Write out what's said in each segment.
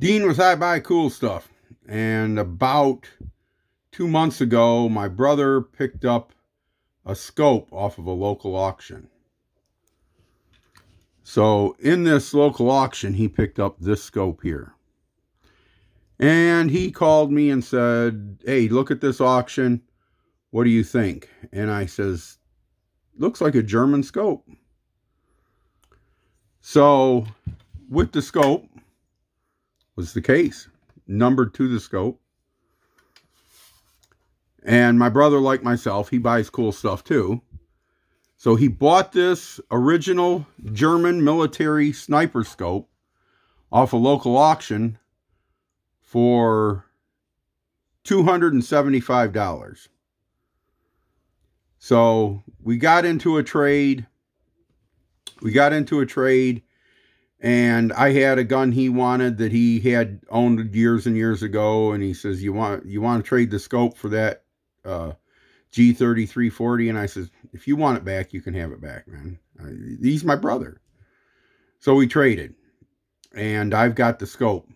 Dean was I buy cool stuff, and about 2 months ago my brother picked up a scope off of a local auction. So in this local auction he picked up this scope here, and he called me and said, hey, look at this auction, what do you think? And I says, looks like a German scope. So with the scope was the case, numbered to the scope. And my brother, like myself, he buys cool stuff too. So he bought this original German military sniper scope off a local auction for $275. So we got into a trade. And I had a gun he wanted that he had owned years and years ago, and he says, you want to trade the scope for that G3340? And I says, if you want it back, you can have it back, man. He's my brother. So we traded, and I've got the scope.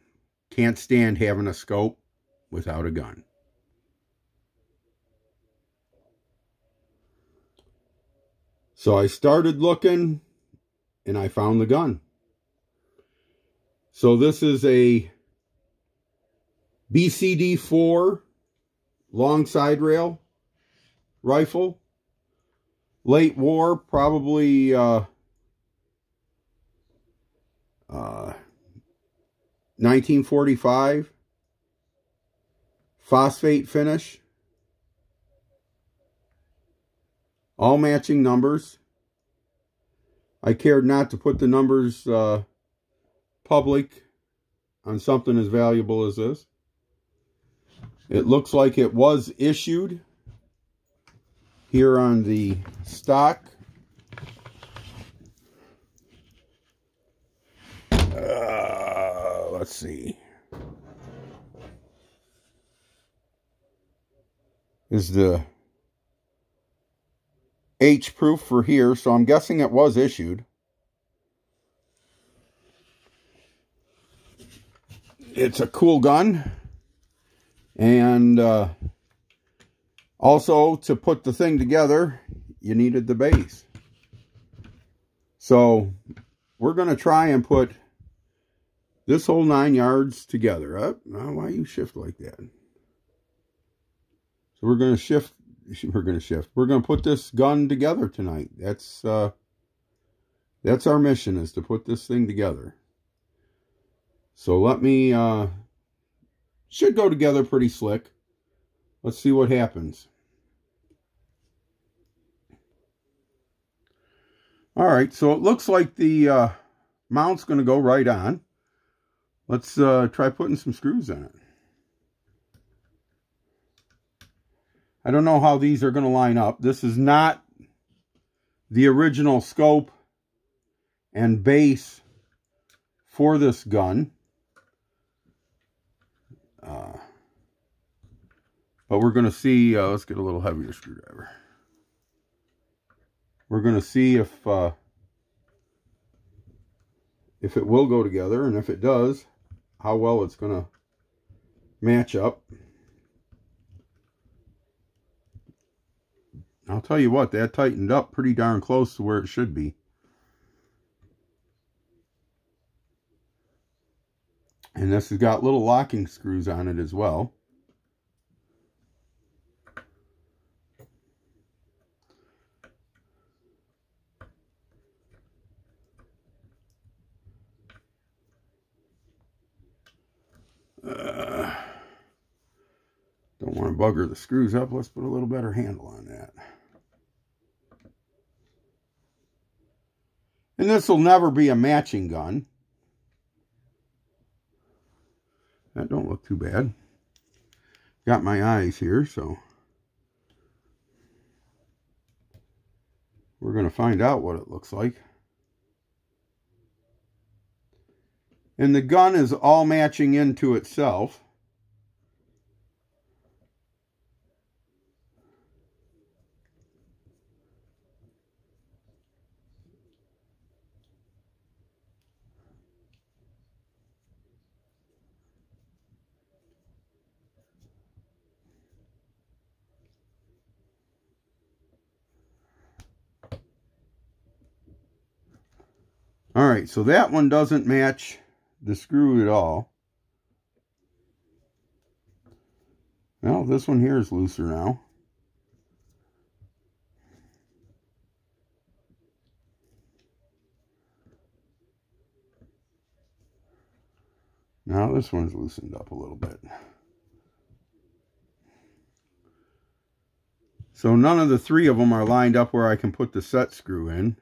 Can't stand having a scope without a gun. So I started looking, and I found the gun. So this is a BCD 4 Long Side Rail rifle. Late war, probably 1945. Phosphate finish. All matching numbers. I cared not to put the numbers public on something as valuable as this. It looks like it was issued here on the stock. Let's see. Is the H proof for here, so I'm guessing it was issued. It's a cool gun, and also to put the thing together you needed the base. So we're going to try and put this whole 9 yards together. Why you shift like that? So we're going to shift. We're going to put this gun together tonight. That's our mission, is to put this thing together. So let me, should go together pretty slick. Let's see what happens. All right, so it looks like the mount's going to go right on. Let's try putting some screws in it. I don't know how these are going to line up. This is not the original scope and base for this gun. But we're going to see, let's get a little heavier screwdriver. We're going to see if it will go together, and if it does, how well it's going to match up. I'll tell you what, that tightened up pretty darn close to where it should be. And this has got little locking screws on it as well. Don't want to bugger the screws up. Let's put a little better handle on that. And this will never be a matching gun. That don't look too bad. Got my eyes here, so we're going to find out what it looks like. And the gun is all matching into itself. All right, so that one doesn't match the screw at all. Well, this one here is looser now. Now this one's loosened up a little bit. So none of the three of them are lined up where I can put the set screw in.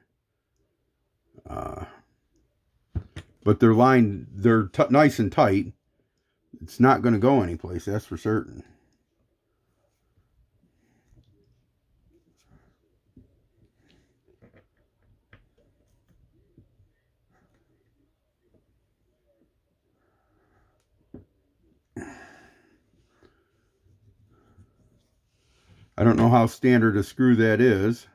But they're lined, they're nice and tight. It's not going to go anyplace, that's for certain. I don't know how standard a screw that is,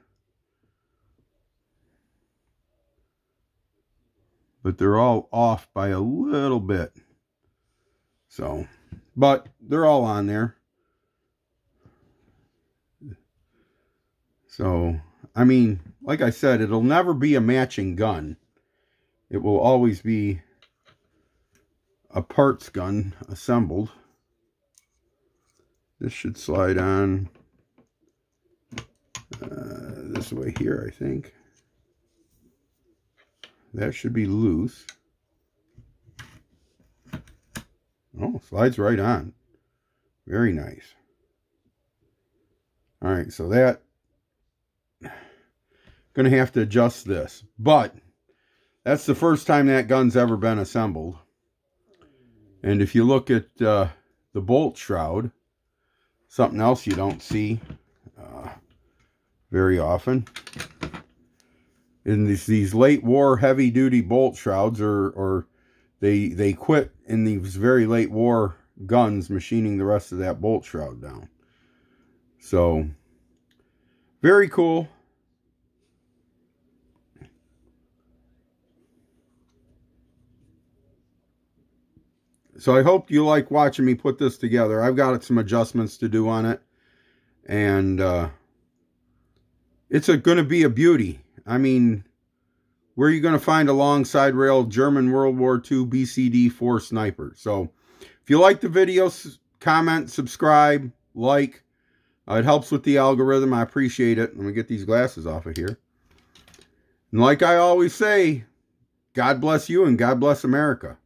but they're all off by a little bit. So, but they're all on there. So, I mean, like I said, it'll never be a matching gun. It will always be a parts gun assembled. This should slide on this way here, I think. That should be loose. Oh, slides right on. Very nice. All right, so that, gonna have to adjust this, but that's the first time that gun's ever been assembled. And if you look at the bolt shroud, something else you don't see very often. In these late war heavy duty bolt shrouds, or they quit in these very late war guns machining the rest of that bolt shroud down. So very cool. So I hope you like watching me put this together. I've got some adjustments to do on it, and it's going to be a beauty. I mean, where are you going to find a long side rail German World War II BCD 4 sniper? So if you like the video, comment, subscribe, like. It helps with the algorithm. I appreciate it. Let me get these glasses off of here. And like I always say, God bless you and God bless America.